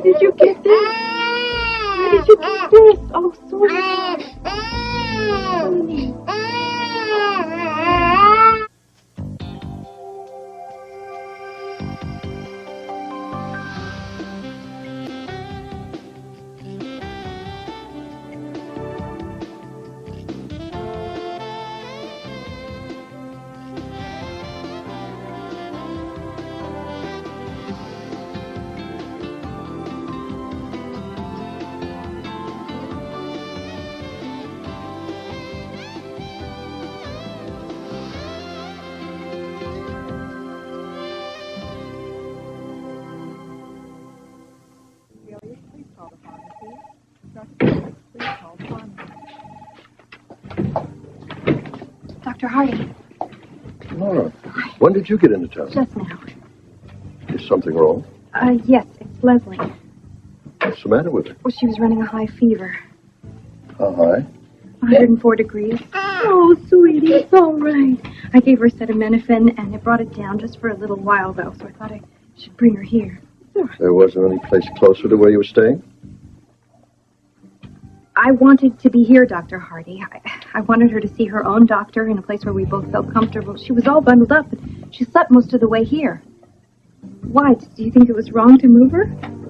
did you get this? Where did you get this? Oh, sorry. Dr. Hardy. Laura, when did you get into town? Just now. Is something wrong? Yes, it's Leslie. What's the matter with her? Well, she was running a high fever. How high? 104 degrees. Oh, sweetie, it's all right. I gave her acetaminophen, and it brought it down just for a little while, though, so I thought I should bring her here. There wasn't any place closer to where you were staying? I wanted to be here, Dr. Hardy. I wanted her to see her own doctor in a place where we both felt comfortable. She was all bundled up, and she slept most of the way here. Why? Do you think it was wrong to move her?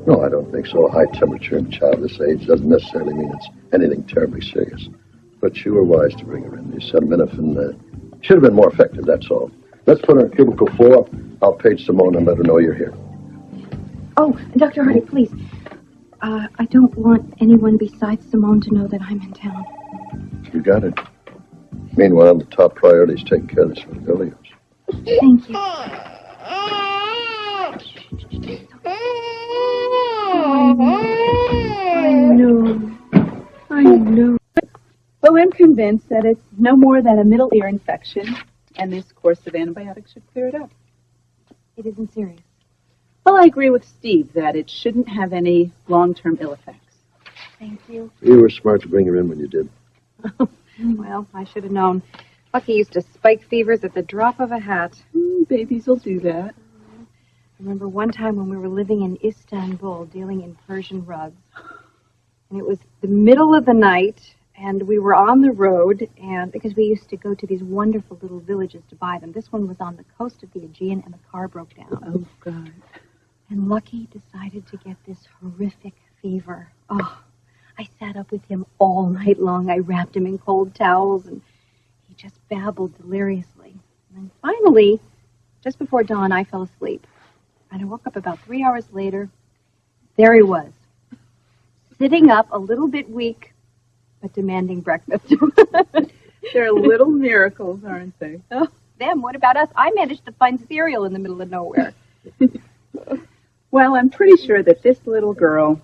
No, I don't think so. A high temperature in a child this age doesn't necessarily mean it's anything terribly serious. But you were wise to bring her in. The acetaminophen should have been more effective, that's all. Let's put her in cubicle 4. I'll page Simone and let her know you're here. Oh, Dr. Hardy, please. I don't want anyone besides Simone to know that I'm in town. You got it. Meanwhile, the top priority is taking care of this little girl of yours. Thank you. I know. Well, I'm convinced that it's no more than a middle ear infection, and this course of antibiotics should clear it up. It isn't serious. Well, I agree with Steve that it shouldn't have any long-term ill effects. Thank you. You were smart to bring her in when you did. Well, I should have known. Bucky used to spike fevers at the drop of a hat. Babies will do that. I remember one time when we were living in Istanbul dealing in Persian rugs. And it was the middle of the night, and we were on the road, and because we used to go to these wonderful little villages to buy them. This one was on the coast of the Aegean, and the car broke down. Oh, God. And Lucky decided to get this horrific fever. Oh, I sat up with him all night long. I wrapped him in cold towels, and he just babbled deliriously. And then finally, just before dawn, I fell asleep. And I woke up about 3 hours later. There he was, sitting up, a little bit weak, but demanding breakfast. They're little miracles, aren't they? Oh, them? What about us? I managed to find cereal in the middle of nowhere. Well, I'm pretty sure that this little girl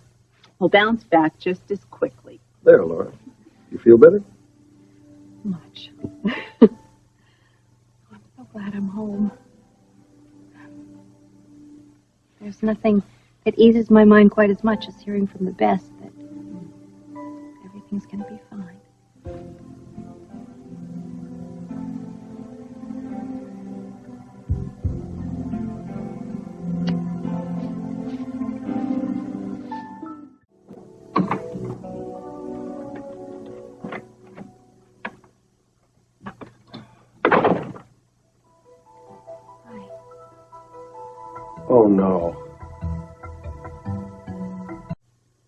will bounce back just as quickly. There, Laura. You feel better? Much. I'm so glad I'm home. There's nothing that eases my mind quite as much as hearing from the best that everything's going to be fine. Oh, no.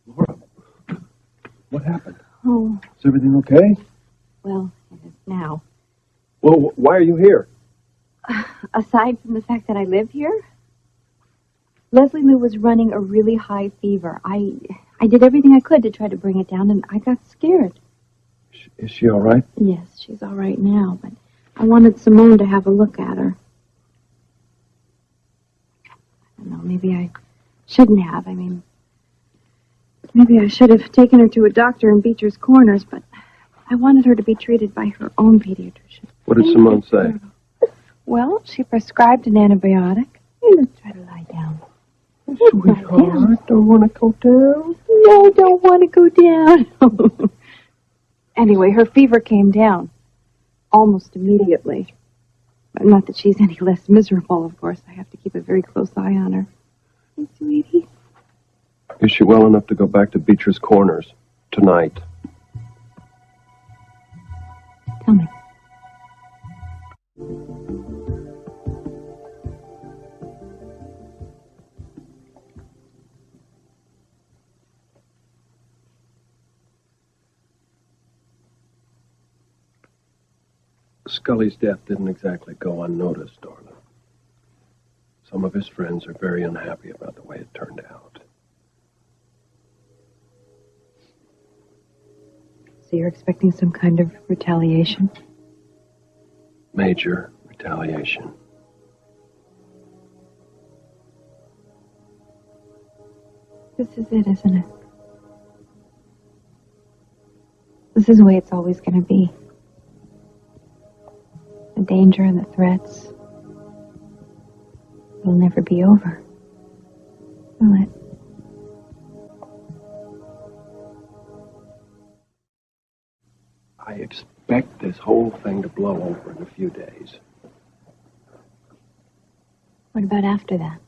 Laura, what happened? Oh, Is everything okay? well, it is now. Well, why are you here? Aside from the fact that I live here, Leslie Lou was running a really high fever. I did everything I could to try to bring it down, and I got scared. Is she all right? Yes, she's all right now, but I wanted Simone to have a look at her. I don't know, maybe I shouldn't have. I mean, maybe I should have taken her to a doctor in Beecher's Corners, but I wanted her to be treated by her own pediatrician. What did Simone say? Well, she prescribed an antibiotic. Let's try to lie down. Sweetheart, don't want to go down? No, don't want to go down. Anyway, her fever came down almost immediately. Not that she's any less miserable, of course. I have to keep a very close eye on her. Hey, sweetie. Is she well enough to go back to Beecher's Corners tonight? Tell me. Scully's death didn't exactly go unnoticed, Darla. Some of his friends are very unhappy about the way it turned out. So you're expecting some kind of retaliation? Major retaliation. This is it, isn't it? This is the way it's always going to be. The danger and the threats will never be over, will it? I expect this whole thing to blow over in a few days. What about after that?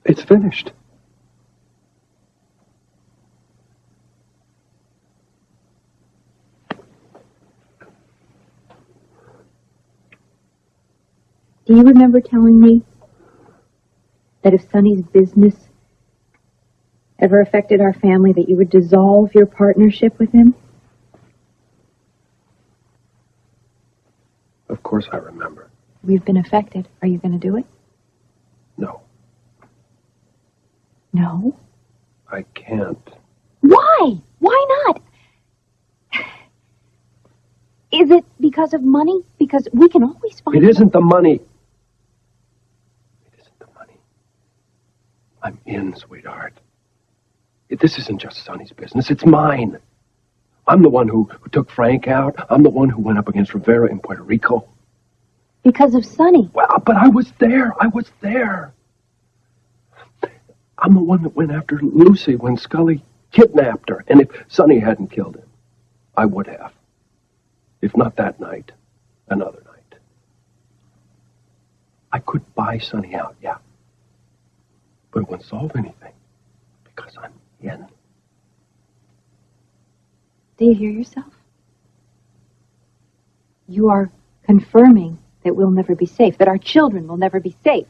It's finished. Do you remember telling me that if Sonny's business ever affected our family, that you would dissolve your partnership with him? Of course I remember. We've been affected. Are you going to do it? No, No. I can't. Why? Why not? Is it because of money? Because we can always find... It isn't the money. It isn't the money. I'm in, sweetheart. This isn't just Sonny's business. It's mine. I'm the one who took Frank out. I'm the one who went up against Rivera in Puerto Rico. Because of Sonny. Well, but I was there. I was there. I'm the one that went after Lucy when Scully kidnapped her. And if Sonny hadn't killed him, I would have. If not that night, another night. I could buy Sonny out, yeah. But it wouldn't solve anything. Because I'm in. Do you hear yourself? You are confirming that we'll never be safe, that our children will never be safe.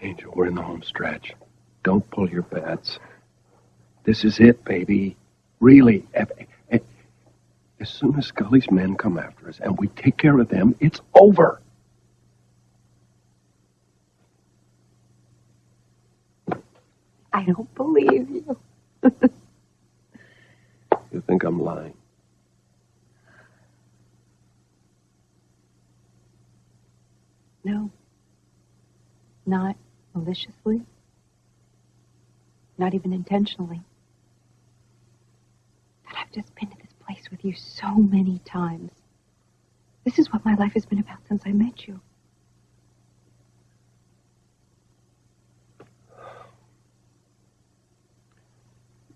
Angel, we're in the home stretch. Don't pull your bets. This is it, baby. Really. As soon as Scully's men come after us and we take care of them, it's over. I don't believe you. You think I'm lying? No. Not maliciously. Not even intentionally. But I've just been to this place with you so many times. This is what my life has been about since I met you.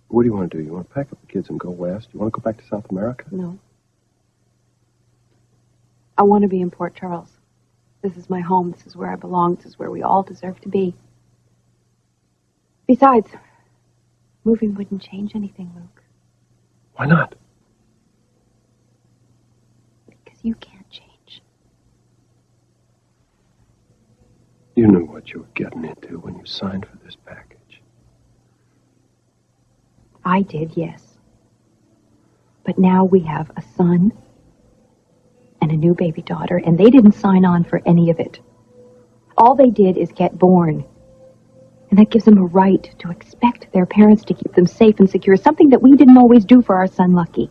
What do you want to do? You want to pack up the kids and go west? You want to go back to South America? No. I want to be in Port Charles. This is my home. This is where I belong. This is where we all deserve to be. Besides, moving wouldn't change anything, Luke. Why not? Because you can't change. You knew what you were getting into when you signed for this package. I did, yes. But now we have a son and a new baby daughter, and they didn't sign on for any of it. All they did is get born. And that gives them a right to expect their parents to keep them safe and secure, something that we didn't always do for our son, Lucky.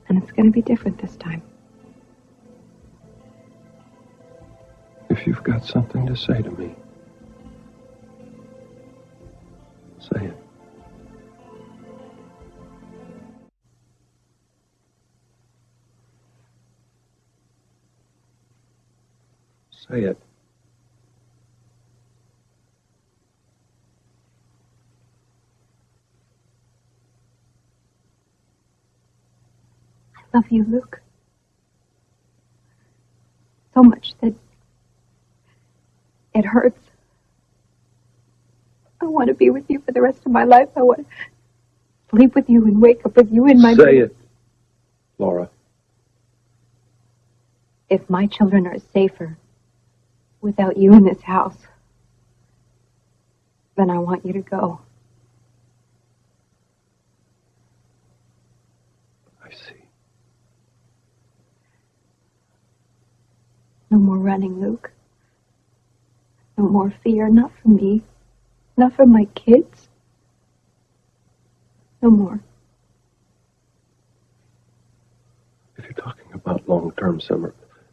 And it's going to be different this time. If you've got something to say to me, say it. Say it. I love you, Luke. So much that it hurts. I want to be with you for the rest of my life. I want to sleep with you and wake up with you in my bed. Say it, Laura. If my children are safer without you in this house, then I want you to go. I see. No more running, Luke. No more fear, not for me, not for my kids. No more. If you're talking about long-term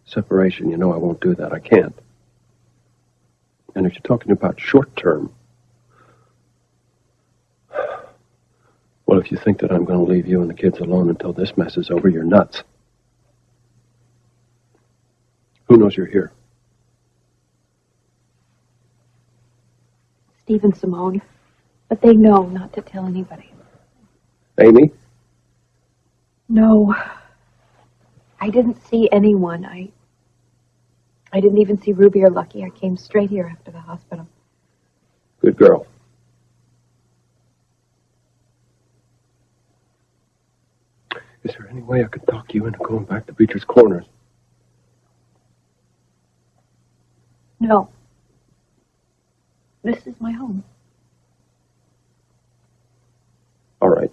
separation, you know I won't do that. I can't. And if you're talking about short-term, well, if you think that I'm going to leave you and the kids alone until this mess is over, you're nuts. Who knows you're here? Steve and Simone. But they know not to tell anybody. Amy? No. I didn't see anyone. I didn't even see Ruby or Lucky. I came straight here after the hospital. Good girl. Is there any way I could talk you into going back to Beecher's Corners? No. This is my home. All right.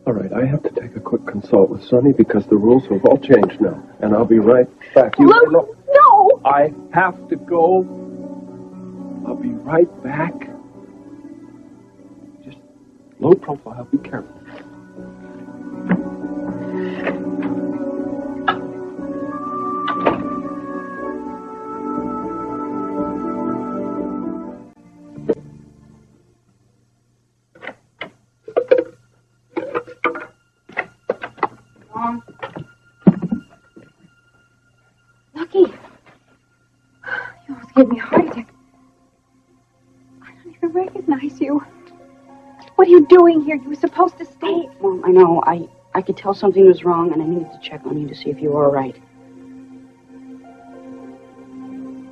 All right, I have to take a quick consult with Sonny because the rules have all changed now. And I'll be right back. Look, no! I have to go. I'll be right back. Just low profile, be careful. Lucky. You almost gave me a heart attack. I don't even recognize you. What are you doing here? You were supposed to stay. Well, I know. I could tell something was wrong, and I needed to check on you to see if you were all right.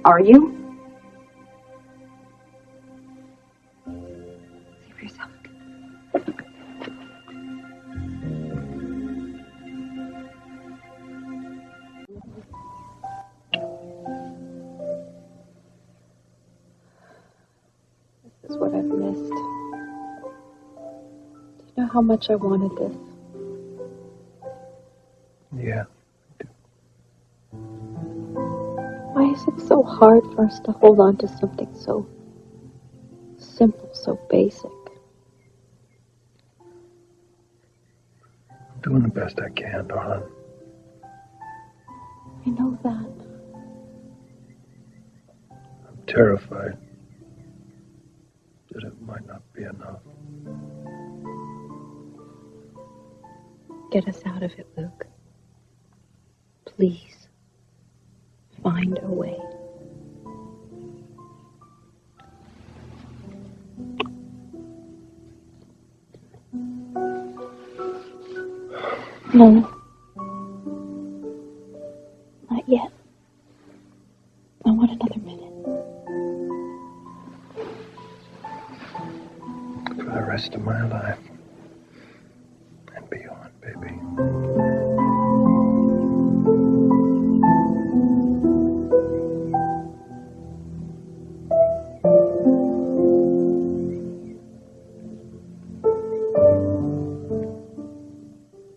Are you? See for yourself. This is what I've missed. Do you know how much I wanted this? Yeah. Why is it so hard for us to hold on to something so simple, so basic? I'm doing the best I can, darling. I know that. I'm terrified that it might not be enough. Get us out of it, Luke. Please. Find a way. No. Not yet. I want another minute. For the rest of my life.